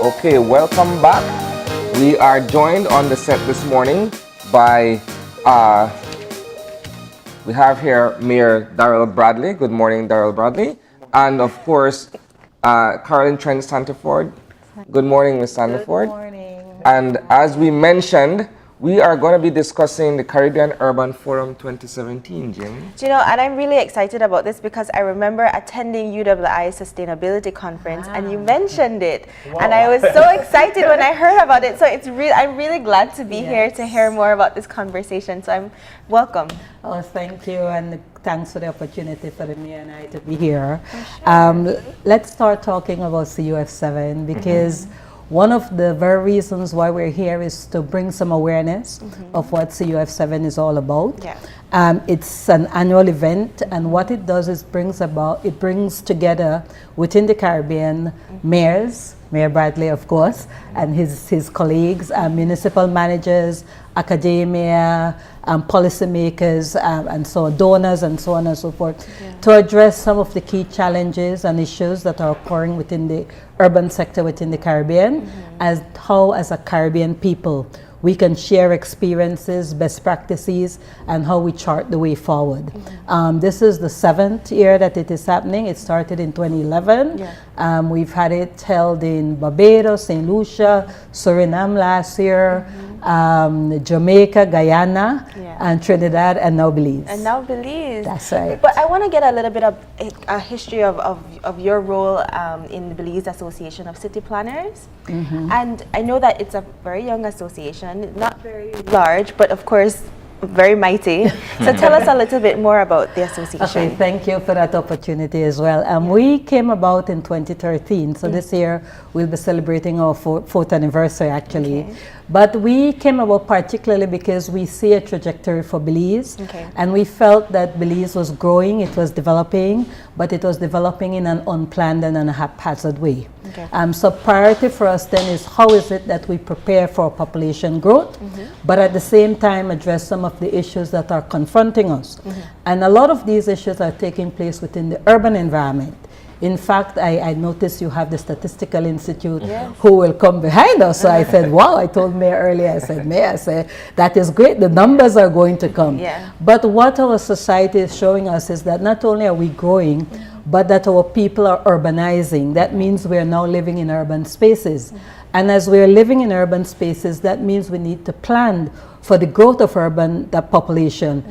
Okay, welcome back. We are joined on the set this morning by, we have here Mayor Darrel Bradley. Good morning, Darrel Bradley. And of course, Carolyn Sanford. Good morning, Ms. Sanford. Good morning. And as we mentioned, we are going to be discussing the Caribbean Urban Forum 2017, Jim. Do you know, and I'm really excited about this because I remember attending UWI Sustainability Conference and you mentioned it. Wow. And I was so excited when I heard about it. So I'm really glad to be here to hear more about this conversation. So I'm welcome. Oh, thank you, and thanks for the opportunity for me and I to be here. Sure. Let's start talking about CUF7 because one of the very reasons why we're here is to bring some awareness of what CUF7 is all about. Yeah. It's an annual event, and what it does is it brings together within the Caribbean mayors, Mayor Bradley, of course, and his colleagues, municipal managers, academia, policymakers, and so donors, and so on and so forth, to address some of the key challenges and issues that are occurring within the urban sector within the Caribbean, as a Caribbean people we can share experiences, best practices, and how we chart the way forward. This is the 7th year that it is happening. It started in 2011. Yeah. We've had it held in Barbados, St. Lucia, Suriname last year, Jamaica, Guyana, and Trinidad, and now Belize. And now Belize. That's right. But I want to get a little bit of a history of your role in the Belize Association of City Planners. And I know that it's a very young association, not very large, but of course very mighty. So tell us a little bit more about the association. Okay, thank you for that opportunity as well. We came about in 2013, so this year we'll be celebrating our fourth anniversary actually. Okay. But we came about particularly because we see a trajectory for Belize, and we felt that Belize was growing, it was developing, but it was developing in an unplanned and in a haphazard way. So priority for us then is how is it that we prepare for population growth, but at the same time address some of the issues that are confronting us. And a lot of these issues are taking place within the urban environment. In fact, I noticed you have the Statistical Institute who will come behind us. So I said, wow, I told Mayor earlier, I said, Mayor, that is great. The numbers are going to come. But what our society is showing us is that not only are we growing, but that our people are urbanizing. That means we are now living in urban spaces. And as we are living in urban spaces, that means we need to plan for the growth of the population.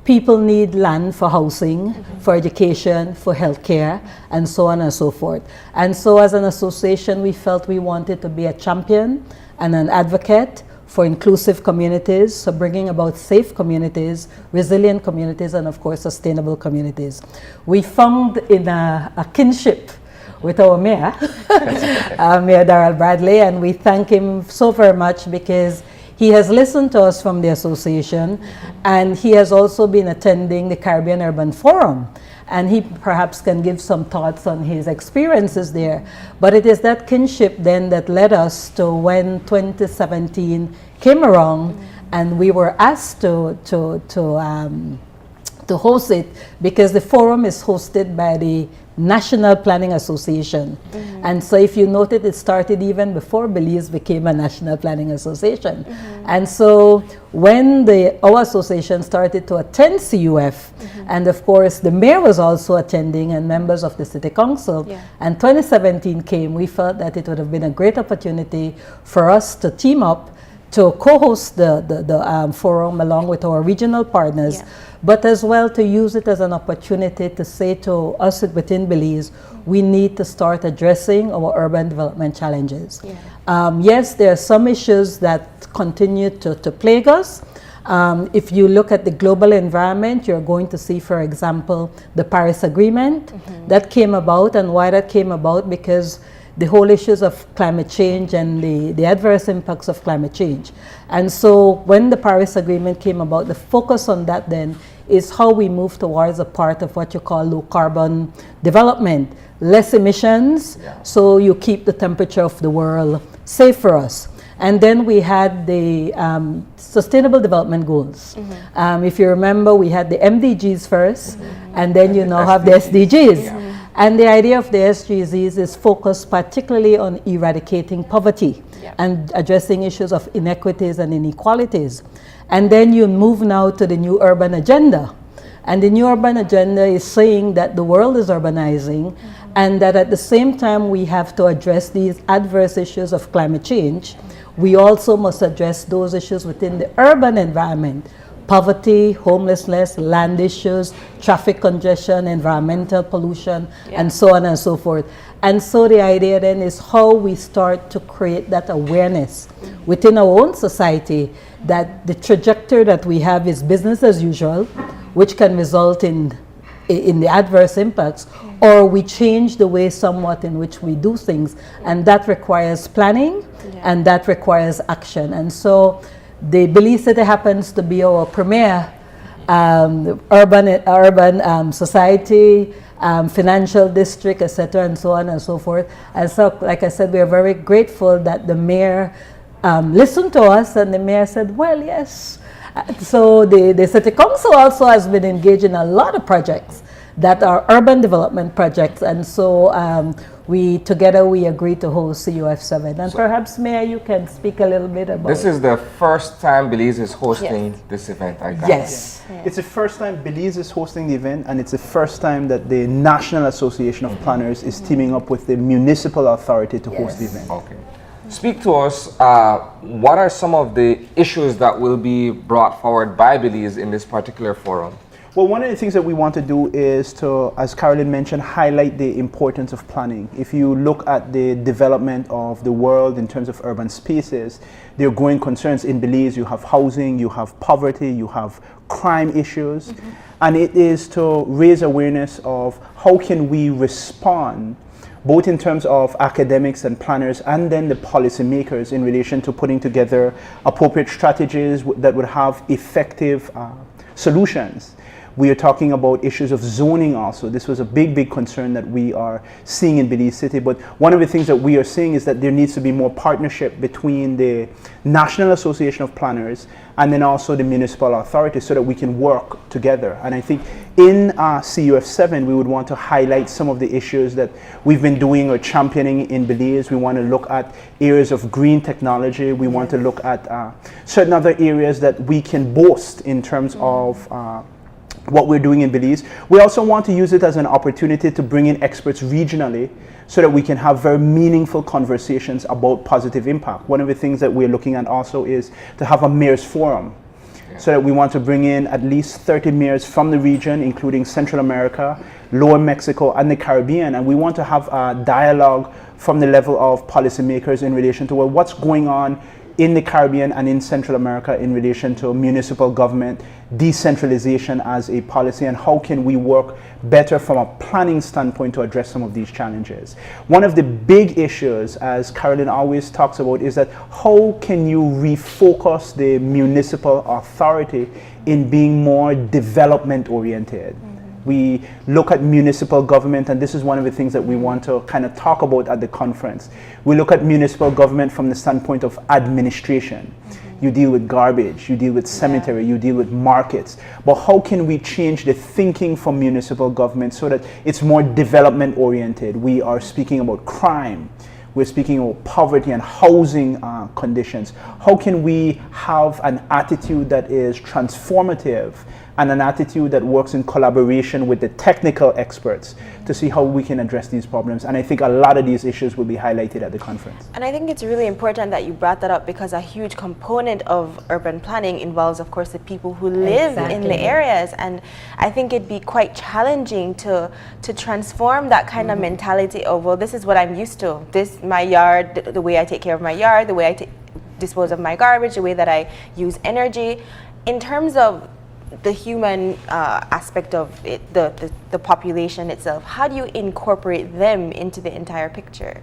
People need land for housing, for education, for healthcare, and so on and so forth. And so as an association, we felt we wanted to be a champion and an advocate for inclusive communities, so bringing about safe communities, resilient communities, and of course, sustainable communities. We found in a kinship with our mayor, Mayor Darrel Bradley, and we thank him so very much because he has listened to us from the association, and he has also been attending the Caribbean Urban Forum, and he perhaps can give some thoughts on his experiences there. But it is that kinship then that led us to when 2017 came around, and we were asked to host it because the forum is hosted by the National Planning Association. And so if you noted, it started even before Belize became a National Planning Association. And so when our association started to attend CUF, and of course the mayor was also attending and members of the city council, and 2017 came, we felt that it would have been a great opportunity for us to team up to co-host the forum along with our regional partners, but as well to use it as an opportunity to say to us within Belize, we need to start addressing our urban development challenges. Yes, there are some issues that continue to plague us. If you look at the global environment, you're going to see, for example, the Paris Agreement that came about, and why that came about, because the whole issues of climate change and the adverse impacts of climate change. And so when the Paris Agreement came about, the focus on that then is how we move towards a part of what you call low carbon development, less emissions, so you keep the temperature of the world safe for us. And then we had the Sustainable Development Goals. If you remember, we had the MDGs first, and then you now have the SDGs. And the idea of the SDGs is focused particularly on eradicating poverty and addressing issues of inequities and inequalities. And then you move now to the new urban agenda. And the new urban agenda is saying that the world is urbanizing and that at the same time we have to address these adverse issues of climate change. We also must address those issues within the urban environment: poverty, homelessness, land issues, traffic congestion, environmental pollution, and so on and so forth. And so the idea then is how we start to create that awareness within our own society that the trajectory that we have is business as usual, which can result in the adverse impacts, or we change the way somewhat in which we do things, and that requires planning and that requires action. And so the Belize City happens to be our premier urban society, financial district, etc., and so on and so forth. And so, like I said, we are very grateful that the mayor listened to us, and the mayor said, well, yes. So the city council also has been engaged in a lot of projects that are urban development projects, and so we agreed to host CUF 7. And perhaps, Mayor, you can speak a little bit about this. Is the first time Belize is hosting this event, I guess. Yes. It's the first time Belize is hosting the event, and it's the first time that the National Association of Planners is teaming up with the municipal authority to host the event. Okay. Speak to us, what are some of the issues that will be brought forward by Belize in this particular forum? Well, one of the things that we want to do is to, as Carolyn mentioned, highlight the importance of planning. If you look at the development of the world in terms of urban spaces, there are growing concerns in Belize. You have housing, you have poverty, you have crime issues, and it is to raise awareness of how can we respond both in terms of academics and planners and then the policymakers in relation to putting together appropriate strategies that would have effective solutions. We are talking about issues of zoning also. This was a big concern that we are seeing in Belize City. But one of the things that we are seeing is that there needs to be more partnership between the National Association of Planners and then also the municipal authorities so that we can work together. And I think in CUF 7, we would want to highlight some of the issues that we've been doing or championing in Belize. We want to look at areas of green technology. We want to look at certain other areas that we can boast in terms of what we're doing in Belize. We also want to use it as an opportunity to bring in experts regionally so that we can have very meaningful conversations about positive impact. One of the things that we're looking at also is to have a mayor's forum. So that we want to bring in at least 30 mayors from the region, including Central America, Lower Mexico, and the Caribbean. And we want to have a dialogue from the level of policymakers in relation to what's going on in the Caribbean and in Central America in relation to municipal government, decentralization as a policy, and how can we work better from a planning standpoint to address some of these challenges. One of the big issues, as Carolyn always talks about, is that how can you refocus the municipal authority in being more development oriented? We look at municipal government, and this is one of the things that we want to kind of talk about at the conference. We look at municipal government from the standpoint of administration. You deal with garbage, you deal with cemetery, you deal with markets. But how can we change the thinking from municipal government so that it's more development oriented? We are speaking about crime. We're speaking about poverty and housing conditions. How can we have an attitude that is transformative and an attitude that works in collaboration with the technical experts to see how we can address these problems? And I think a lot of these issues will be highlighted at the conference. And I think it's really important that you brought that up because a huge component of urban planning involves, of course, the people who live in the areas. And I think it'd be quite challenging to transform that kind of mentality of, well, this is what I'm used to. This, my yard, the way I take care of my yard, the way I dispose of my garbage, the way that I use energy. In terms of the human aspect of it, the population itself, how do you incorporate them into the entire picture?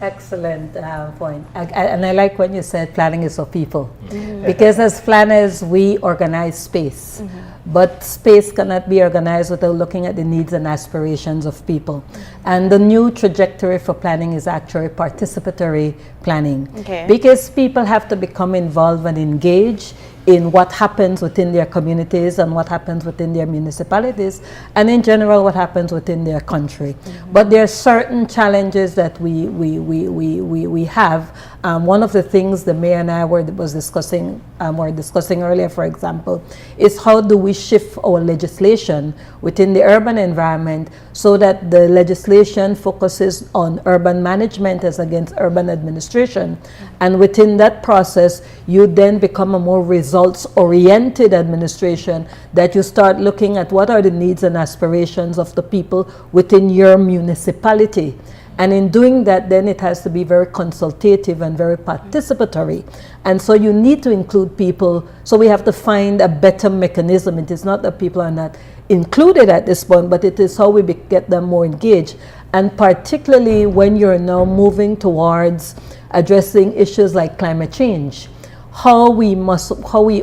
Excellent point. And I like when you said planning is for people. Because as planners, we organize space. But space cannot be organized without looking at the needs and aspirations of people. And the new trajectory for planning is actually participatory planning. Because people have to become involved and engaged in what happens within their communities and what happens within their municipalities, and in general what happens within their country. But there are certain challenges that we have. One of the things the mayor and I were discussing earlier, for example, is how do we shift our legislation within the urban environment so that the legislation focuses on urban management as against urban administration. And within that process, you then become a more results-oriented administration, that you start looking at what are the needs and aspirations of the people within your municipality. And in doing that, then it has to be very consultative and very participatory. And so you need to include people. So we have to find a better mechanism. It is not that people are not included at this point, but it is how we get them more engaged. And particularly when you're now moving towards addressing issues like climate change, how we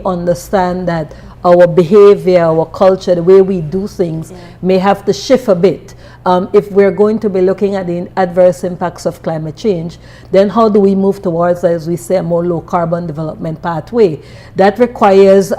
understand that our behavior, our culture, the way we do things may have to shift a bit. If we're going to be looking at the adverse impacts of climate change, then how do we move towards, as we say, a more low carbon development pathway? That requires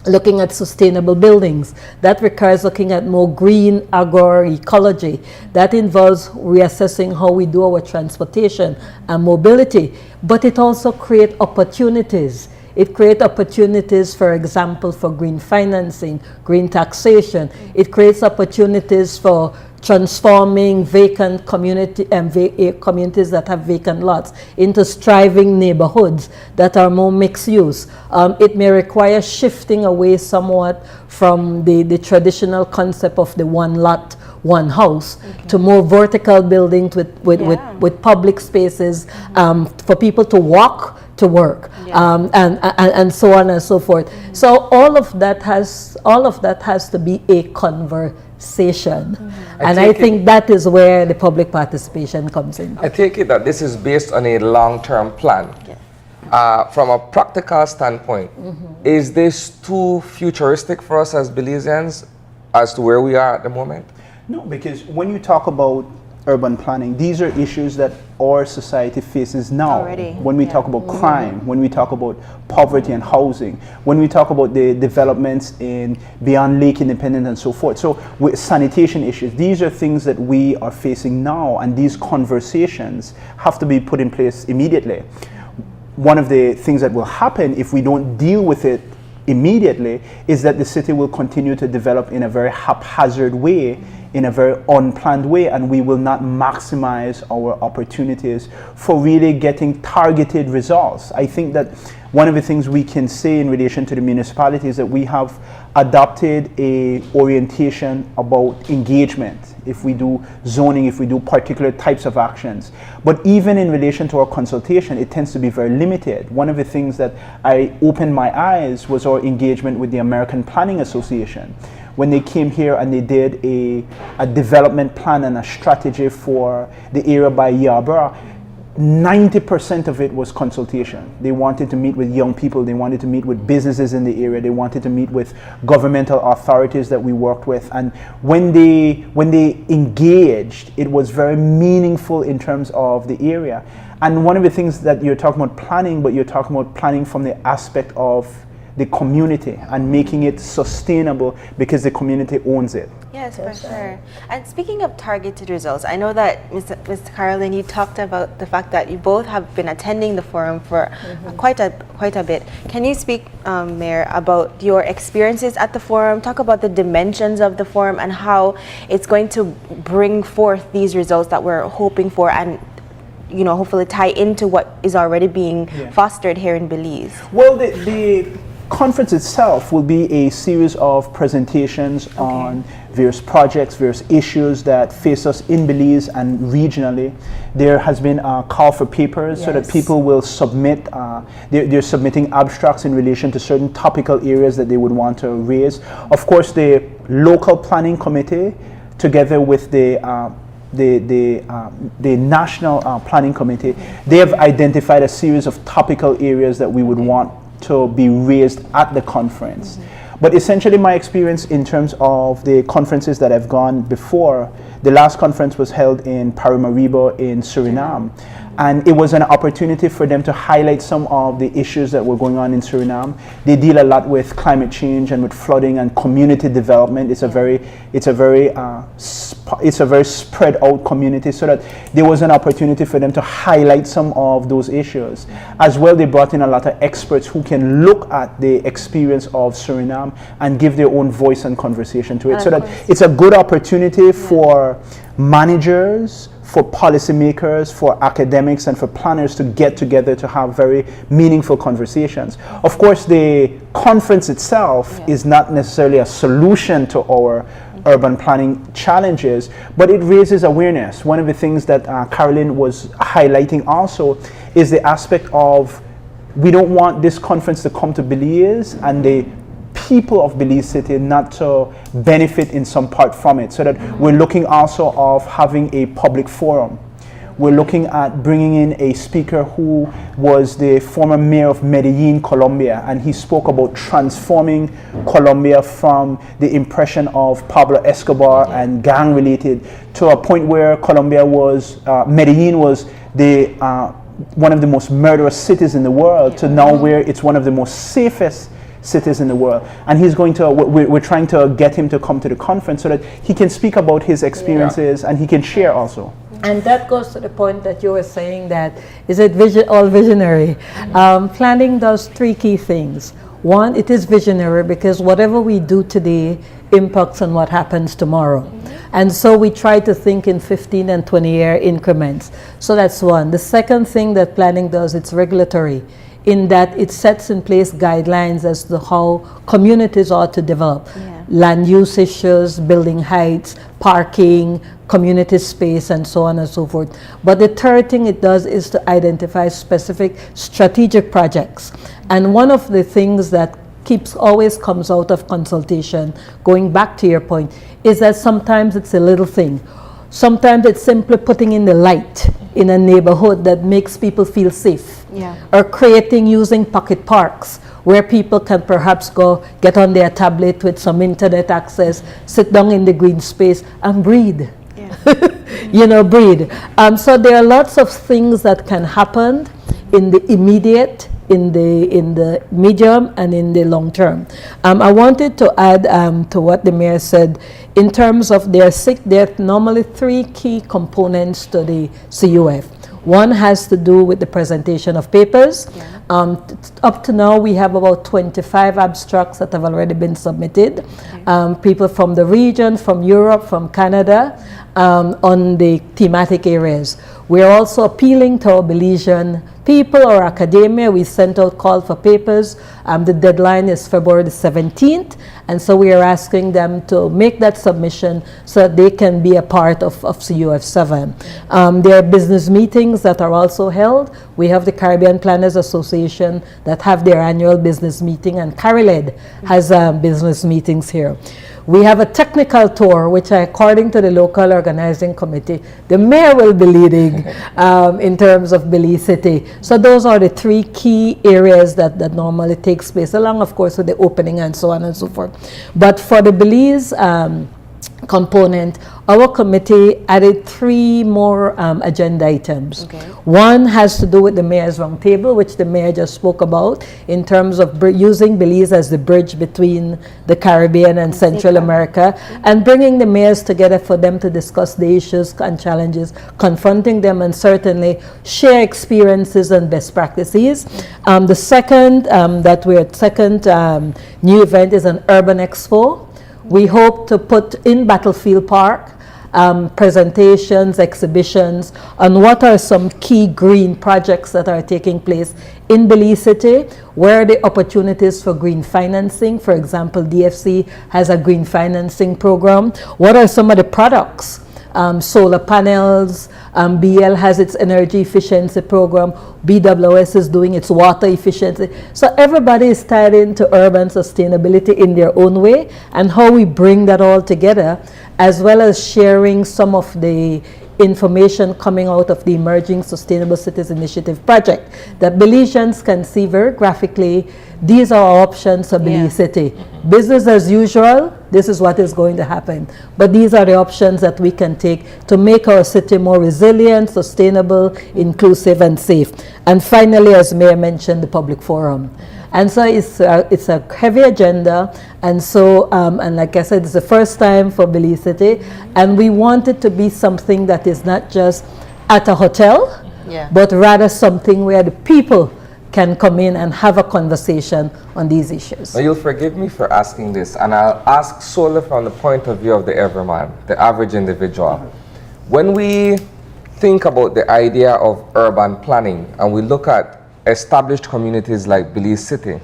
looking at sustainable buildings. That requires looking at more green agroecology. That involves reassessing how we do our transportation and mobility. But it also creates opportunities. It creates opportunities, for example, for green financing, green taxation. It creates opportunities for transforming vacant communities that have vacant lots into thriving neighborhoods that are more mixed use. It may require shifting away somewhat from the traditional concept of the one lot, one house, to more vertical buildings with public spaces for people to walk to work, and so on and so forth. So all of that has to be a conversation, and I think that is where the public participation comes in. I take it that this is based on a long-term plan. From a practical standpoint, is this too futuristic for us as Belizeans as to where we are at the moment? No, because when you talk about urban planning, these are issues that our society faces now. Already. When we talk about crime, when we talk about poverty and housing, when we talk about the developments in beyond Lake Independence and so forth. So with sanitation issues, these are things that we are facing now, and these conversations have to be put in place immediately. One of the things that will happen if we don't deal with it immediately is that the city will continue to develop in a very haphazard way, in a very unplanned way, and we will not maximize our opportunities for really getting targeted results. I think that one of the things we can say in relation to the municipality is that we have adopted a orientation about engagement. If we do zoning, if we do particular types of actions. But even in relation to our consultation, it tends to be very limited. One of the things that I opened my eyes was our engagement with the American Planning Association. When they came here and they did a development plan and a strategy for the area by Yarborough, 90% of it was consultation. They wanted to meet with young people, they wanted to meet with businesses in the area, they wanted to meet with governmental authorities that we worked with, and when they engaged, it was very meaningful in terms of the area. And one of the things that you're talking about planning, but you're talking about planning from the aspect of the community and making it sustainable because the community owns it. Yes, for sure. And speaking of targeted results, I know that Ms. Carolyn, you talked about the fact that you both have been attending the forum for quite a bit. Can you speak, Mayor, about your experiences at the forum? Talk about the dimensions of the forum and how it's going to bring forth these results that we're hoping for, and hopefully tie into what is already being fostered here in Belize. Well, the conference itself will be a series of presentations on various projects, various issues that face us in Belize and regionally. There has been a call for papers so that people will submit, they're submitting abstracts in relation to certain topical areas that they would want to raise. Of course, the local planning committee, together with the national planning committee, they have identified a series of topical areas that we would want to be raised at the conference. But essentially my experience in terms of the conferences that I've gone before, the last conference was held in Paramaribo in Suriname, And it was an opportunity for them to highlight some of the issues that were going on in Suriname. They deal a lot with climate change and with flooding and community development. It's a very spread out community, so that there was an opportunity for them to highlight some of those issues. As well, they brought in a lot of experts who can look at the experience of Suriname and give their own voice and conversation to it. So that it's a good opportunity for managers, for policymakers, for academics, and for planners to get together to have very meaningful conversations. Of course, the conference itself is not necessarily a solution to our urban planning challenges, but it raises awareness. One of the things that Carolyn was highlighting also is the aspect of, we don't want this conference to come to Belize and the people of Belize City not to benefit in some part from it. So that we're looking also of having a public forum. We're looking at bringing in a speaker who was the former mayor of Medellin, Colombia, and he spoke about transforming Colombia from the impression of Pablo Escobar and gang related to a point where Colombia was, Medellin was the one of the most murderous cities in the world, to now where it's one of the most safest cities in the world. And he's going to, we're trying to get him to come to the conference so that he can speak about his experiences and he can share also. And that goes to the point that you were saying, that is it all visionary? Planning does three key things. One, it is visionary because whatever we do today impacts on what happens tomorrow. And so we try to think in 15 and 20-year increments. So that's one. The second thing that planning does, it's regulatory, in that it sets in place guidelines as to how communities ought to develop. Land use issues, building heights, parking, community space, and so on and so forth. But the third thing it does is to identify specific strategic projects. And one of the things that always comes out of consultation, going back to your point, is that sometimes it's a little thing. Sometimes it's simply putting in the light in a neighborhood that makes people feel safe. Or creating, using pocket parks where people can perhaps go get on their tablet with some internet access, sit down in the green space and breathe. Breathe. So there are lots of things that can happen in the immediate, in the medium, and in the long term. I wanted to add to what the mayor said in terms of there are normally three key components to the CUF. One has to do with the presentation of papers. Up to now, we have about 25 abstracts that have already been submitted. People from the region, from Europe, from Canada, on the thematic areas. We're also appealing to our Belizean people or academia. We sent out call for papers. The deadline is February the 17th. And so we are asking them to make that submission so that they can be a part of CUF 7. There are business meetings that are also held. We have the Caribbean Planners Association that have their annual business meeting, and Carolyn has business meetings here. We have a technical tour, which according to the local organizing committee, the mayor will be leading in terms of Belize City. So those are the three key areas that normally takes place, along of course with the opening and so on and so forth. But for the Belize component, our committee added 3 more agenda items. One has to do with the Mayor's Roundtable, which the Mayor just spoke about, in terms of using Belize as the bridge between the Caribbean and Central America, and bringing the mayors together for them to discuss the issues and challenges, confronting them, and certainly share experiences and best practices. The second new event is an urban expo. We hope to put in Battlefield Park presentations, exhibitions on what are some key green projects that are taking place in Belize City, where are the opportunities for green financing. For example, DFC has a green financing program. What are some of the products? Solar panels, BL has its energy efficiency program, BWS is doing its water efficiency. So everybody is tied into urban sustainability in their own way, and how we bring that all together, as well as sharing some of the information coming out of the Emerging Sustainable Cities Initiative project that Belizeans can see very graphically. These are our options for Belize City. Business as usual, this is what is going to happen. But these are the options that we can take to make our city more resilient, sustainable, inclusive, and safe. And finally, as Mayor mentioned, the public forum. And so it's a heavy agenda. And so, and like I said, it's the first time for Belize City. And we want it to be something that is not just at a hotel, but rather something where the people can come in and have a conversation on these issues. Now, you'll forgive me for asking this, and I'll ask solely from the point of view of the everyman, the average individual. When we think about the idea of urban planning and we look at established communities like Belize City,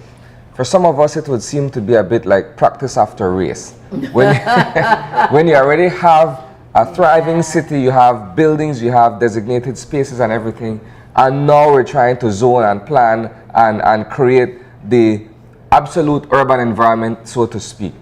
for some of us it would seem to be a bit like practice after race. When, when you already have a thriving city, you have buildings, you have designated spaces and everything, and now we're trying to zone and plan and create the absolute urban environment, so to speak.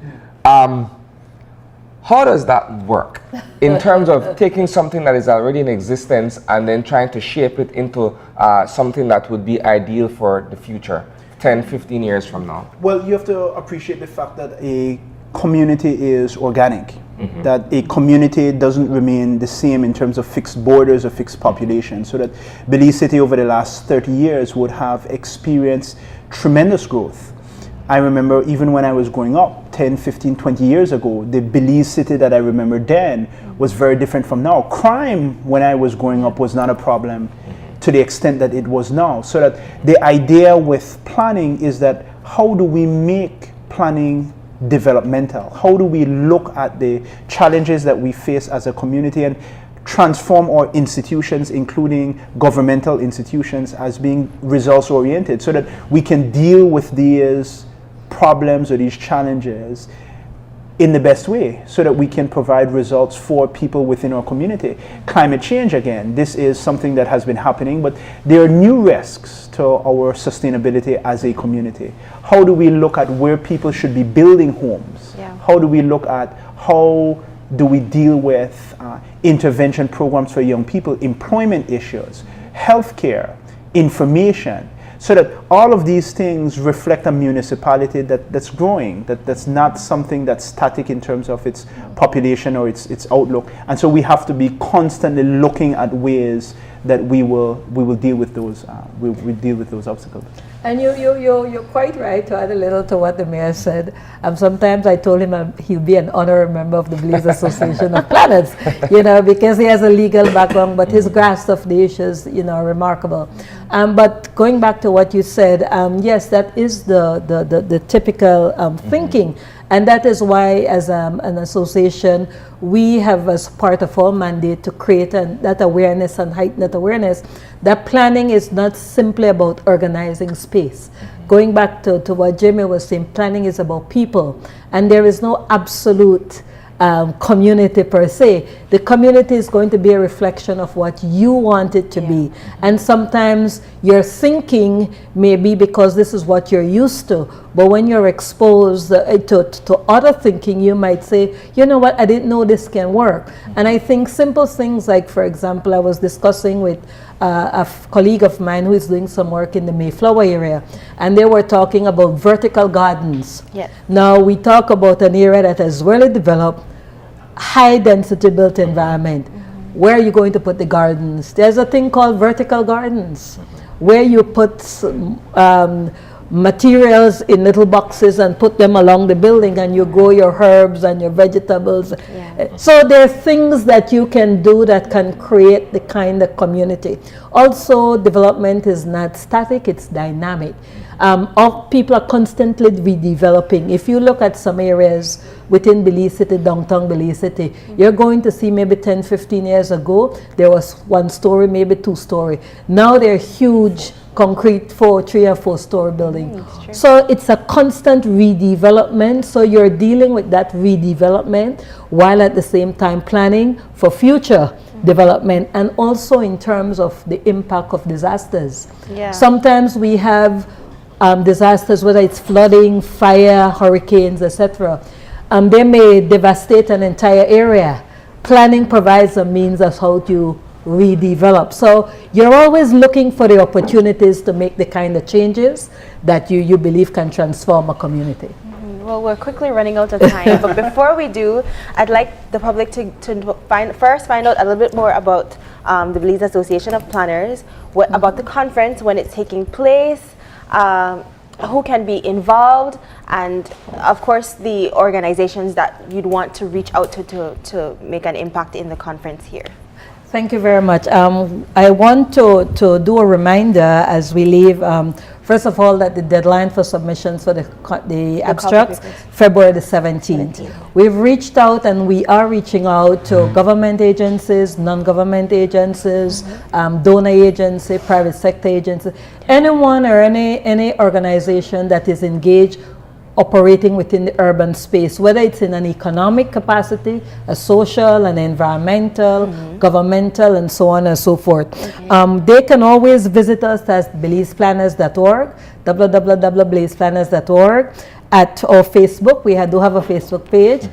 How does that work in terms of taking something that is already in existence and then trying to shape it into something that would be ideal for the future, 10, 15 years from now? Well, you have to appreciate the fact that a community is organic, that a community doesn't remain the same in terms of fixed borders or fixed population, so that Belize City over the last 30 years would have experienced tremendous growth. I remember even when I was growing up 10, 15, 20 years ago, the Belize City that I remember then was very different from now. Crime when I was growing up was not a problem to the extent that it was now. So that the idea with planning is that how do we make planning developmental? How do we look at the challenges that we face as a community and transform our institutions, including governmental institutions, as being results oriented, so that we can deal with these problems or these challenges in the best way, so that we can provide results for people within our community. Climate change, again, this is something that has been happening, but there are new risks to our sustainability as a community. How do we look at where people should be building homes? How do we look at how do we deal with intervention programs for young people, employment issues, healthcare, information, so that all of these things reflect a municipality that's growing, that's not something that's static in terms of its population or its outlook. And so we have to be constantly looking at ways that we will deal with those we deal with those obstacles. And you're quite right to add a little to what the mayor said. Sometimes I told him he'll be an honorary member of the Belize Association of Planners, because he has a legal background, but his grasp of the issues, are remarkable. But going back to what you said, yes, that is the typical thinking. And that is why, as an association, we have as part of our mandate to create that awareness and heighten that awareness, that planning is not simply about organizing space. Going back to what Jamie was saying, planning is about people. And there is no absolute community per se. The community is going to be a reflection of what you want it to be. And sometimes your thinking may be because this is what you're used to, but when you're exposed to other thinking, you might say, you know what, I didn't know this can work. And I think simple things like, for example, I was discussing with a colleague of mine who is doing some work in the Mayflower area, and they were talking about vertical gardens. Now we talk about an area that is really developed, high density built environment. Where are you going to put the gardens? There's a thing called vertical gardens, where you put materials in little boxes and put them along the building, and you grow your herbs and your vegetables. So there are things that you can do that can create the kind of community. Also, development is not static, it's dynamic. People are constantly redeveloping. If you look at some areas within Belize City, downtown Belize City, you're going to see maybe 10, 15 years ago, there was 1 story, maybe 2 story. Now they're huge concrete 3 or 4 story building. So it's a constant redevelopment. So you're dealing with that redevelopment while at the same time planning for future development, and also in terms of the impact of disasters. Sometimes we have disasters, whether it's flooding, fire, hurricanes, etc. They may devastate an entire area, planning provides a means of how to redevelop. So you're always looking for the opportunities to make the kind of changes that you believe can transform a community. Well, we're quickly running out of time, but before we do, I'd like the public to find out a little bit more about the Belize Association of Planners, about the conference, when it's taking place, who can be involved, and of course the organizations that you'd want to reach out to make an impact in the conference here. Thank you very much. I want to do a reminder as we leave. First of all, that the deadline for submissions for the abstracts, February the 17th. We've reached out and we are reaching out to government agencies, non-government agencies, donor agency, private sector agency, anyone or any organization that is engaged operating within the urban space, whether it's in an economic capacity, a social, an environmental, governmental, and so on and so forth. They can always visit us at belizeplanners.org, www.belizeplanners.org. At our Facebook, we do have a Facebook page.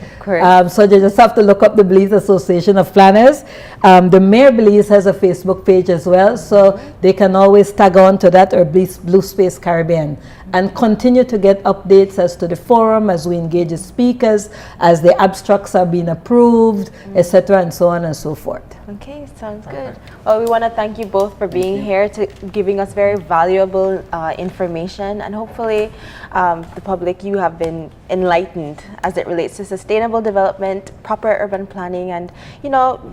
So you just have to look up the Belize Association of Planners. The Mayor Belize has a Facebook page as well, so they can always tag on to that, or Blue Space Caribbean, and continue to get updates as to the forum, as we engage the speakers, as the abstracts are being approved, etc., and so on and so forth. Okay, sounds good. Well, we want to thank you both for being here, to giving us very valuable information, and hopefully the public, you have been enlightened as it relates to sustainable development, proper urban planning, and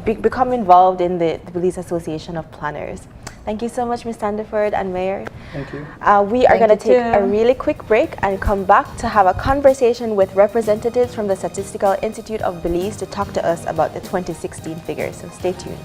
become involved in the Belize Association of Planners. Thank you so much, Ms. Sanford and Mayor. Thank you. We are going to take a really quick break and come back to have a conversation with representatives from the Statistical Institute of Belize to talk to us about the 2016 figures. So stay tuned.